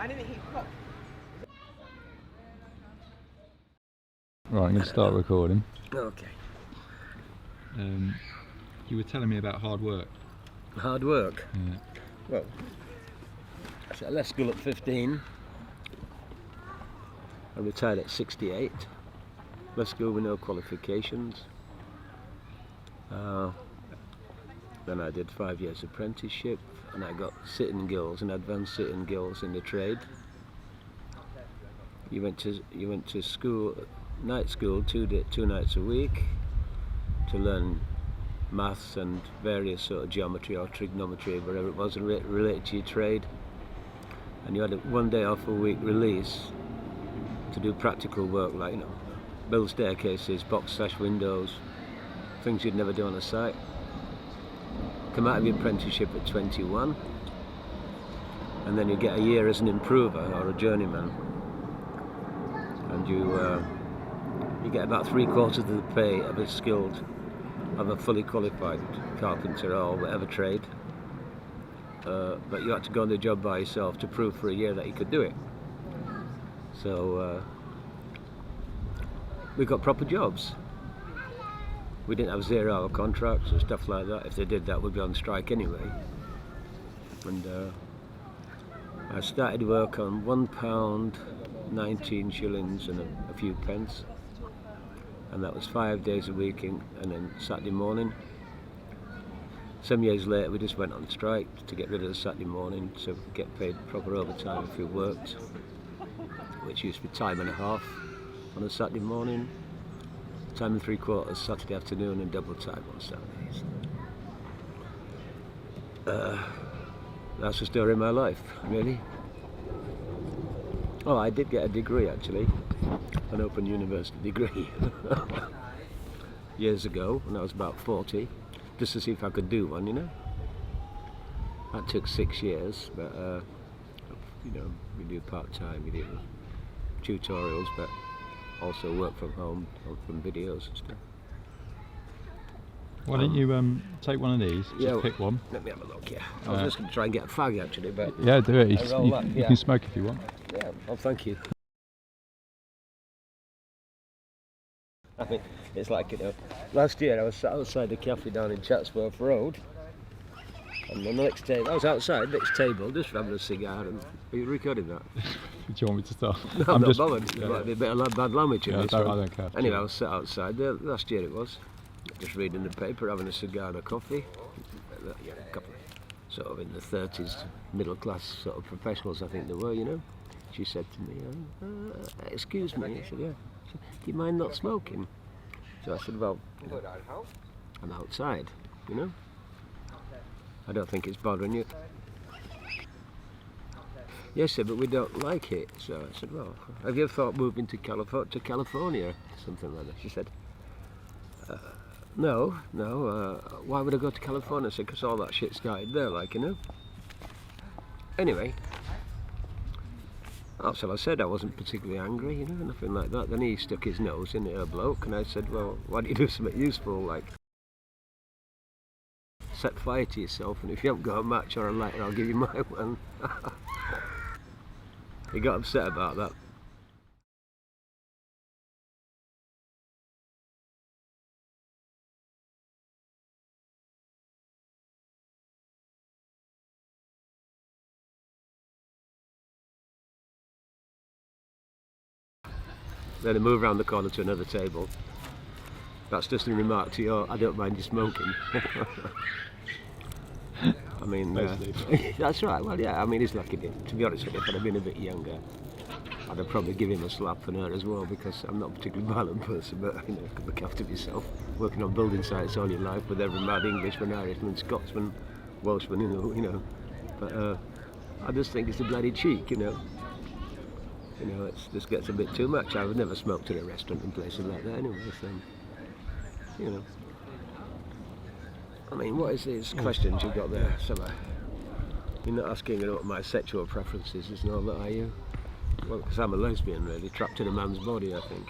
Right, I'm going to start recording. Okay. You were telling me about hard work. Hard work? Yeah. Well, I left school at 15. I retired at 68. Left school with no qualifications. Then I did 5 years apprenticeship, and I got sitting gills and advanced sitting gills in the trade. You went to school, night school, two nights a week, to learn maths and various sort of geometry or trigonometry, whatever it was related to your trade. And you had one day off a week release to do practical work, like, build staircases, box sash windows, things you'd never do on a site. Come out of your apprenticeship at 21, and then you get a year as an improver or a journeyman, and you get about 3/4 of the pay of a fully qualified carpenter or whatever trade. But you had to go on the job by yourself to prove for a year that you could do it. So we got proper jobs. We didn't have 0-hour contracts and stuff like that. If they did that, we'd be on strike anyway. And I started work on £1, 19 shillings and a few pence. And that was 5 days a week, and then Saturday morning. Some years later, we just went on strike to get rid of the Saturday morning, so we could get paid proper overtime if we worked, which used to be time and a half on a Saturday morning, time and 3/4 Saturday afternoon, and double time on Saturdays. That's the story of my life, really. Oh, I did get a degree, actually, an Open University degree, years ago, when I was about 40, just to see if I could do one, That took 6 years, but, we do part-time, we do tutorials, but also work from home, from videos and stuff. Why don't you take one of these? Just pick one. Let me have a look. Yeah, I was just going to try and get a fag actually, but yeah, do it. You can smoke if you want. Yeah, well, thank you. I mean, it's like, last year I was sat outside the cafe down in Chatsworth Road, and on the next table, I was outside, next table, just having a cigar. And are you recording that? Do you want me to start? No, I'm not bothered. There might be a bit of bad language in this. I don't care. Anyway, I was sat outside there, last year it was, just reading the paper, having a cigar and a coffee. Yeah, a couple of sort of in the 30s, middle class sort of professionals, I think they were, She said to me, excuse me. I said, yeah. She said, do you mind not smoking? So I said, well, I'm outside, I don't think it's bothering you. Yes, sir, but we don't like it. So I said, well, have you ever thought moving to California? Something like that. She said, no. Why would I go to California? I said, because all that shit started there, Anyway, that's all I said. I wasn't particularly angry, nothing like that. Then he stuck his nose in her bloke, and I said, well, why don't you do something useful, like set fire to yourself, and if you haven't got a match or a lighter, I'll give you my one. He got upset about that. Then I move around the corner to another table. That's just a remark to you, I don't mind you smoking. I mean, that's right, well, yeah, I mean, he's lucky. To be honest with you, if I'd have been a bit younger, I'd have probably given him a slap and her as well, because I'm not a particularly violent person, but, I can look after myself. Working on building sites all your life with every mad Englishman, Irishman, Scotsman, Welshman, But I just think it's a bloody cheek, it just gets a bit too much. I would never smoke in a restaurant and places like that anyway, so, I mean, what is these questions you've got there? So, you're not asking what my sexual preferences is and all that, are you? Well, because I'm a lesbian, really, trapped in a man's body, I think.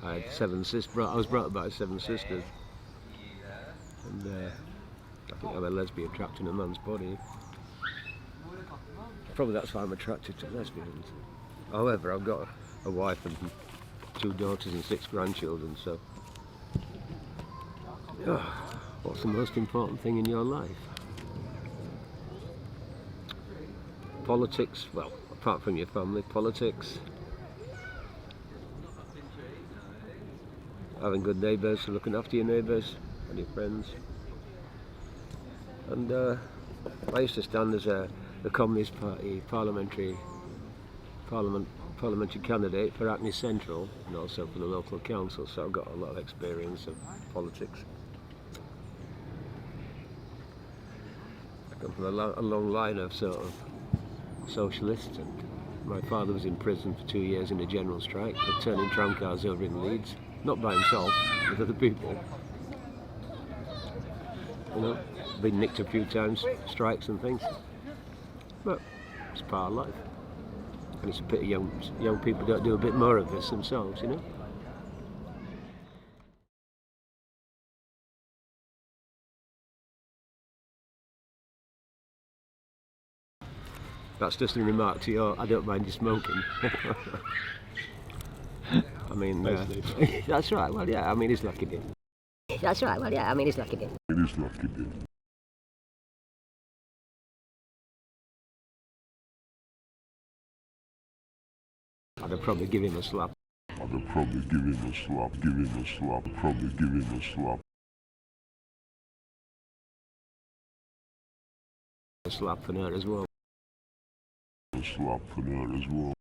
I had 7 sisters. I was brought up by 7 sisters. And I think I'm a lesbian trapped in a man's body. Probably that's why I'm attracted to lesbians. However, I've got a wife and 2 daughters and 6 grandchildren, so what's the most important thing in your life? Politics, well, apart from your family, politics, having good neighbours, looking after your neighbours and your friends. And I used to stand as the Communist Party parliamentary candidate for Hackney Central and also for the local council, so I've got a lot of experience of politics. I come from a long line of sort of socialists, and my father was in prison for 2 years in a general strike for turning tramcars over in Leeds, not by himself, with other people. You know, been nicked a few times, strikes and things, but it's part of life. And it's a pity young people don't do a bit more of this themselves, you know. That's just a remark to you. I don't mind you smoking. I mean, that's right. Well, yeah. I mean, he's lucky did. That's right. Well, yeah. I mean, he's lucky did. It is lucky did. I'd have probably give him a slap. I'd have probably give him a slap, probably give him a slap. A slap for her as well. A slap for her as well.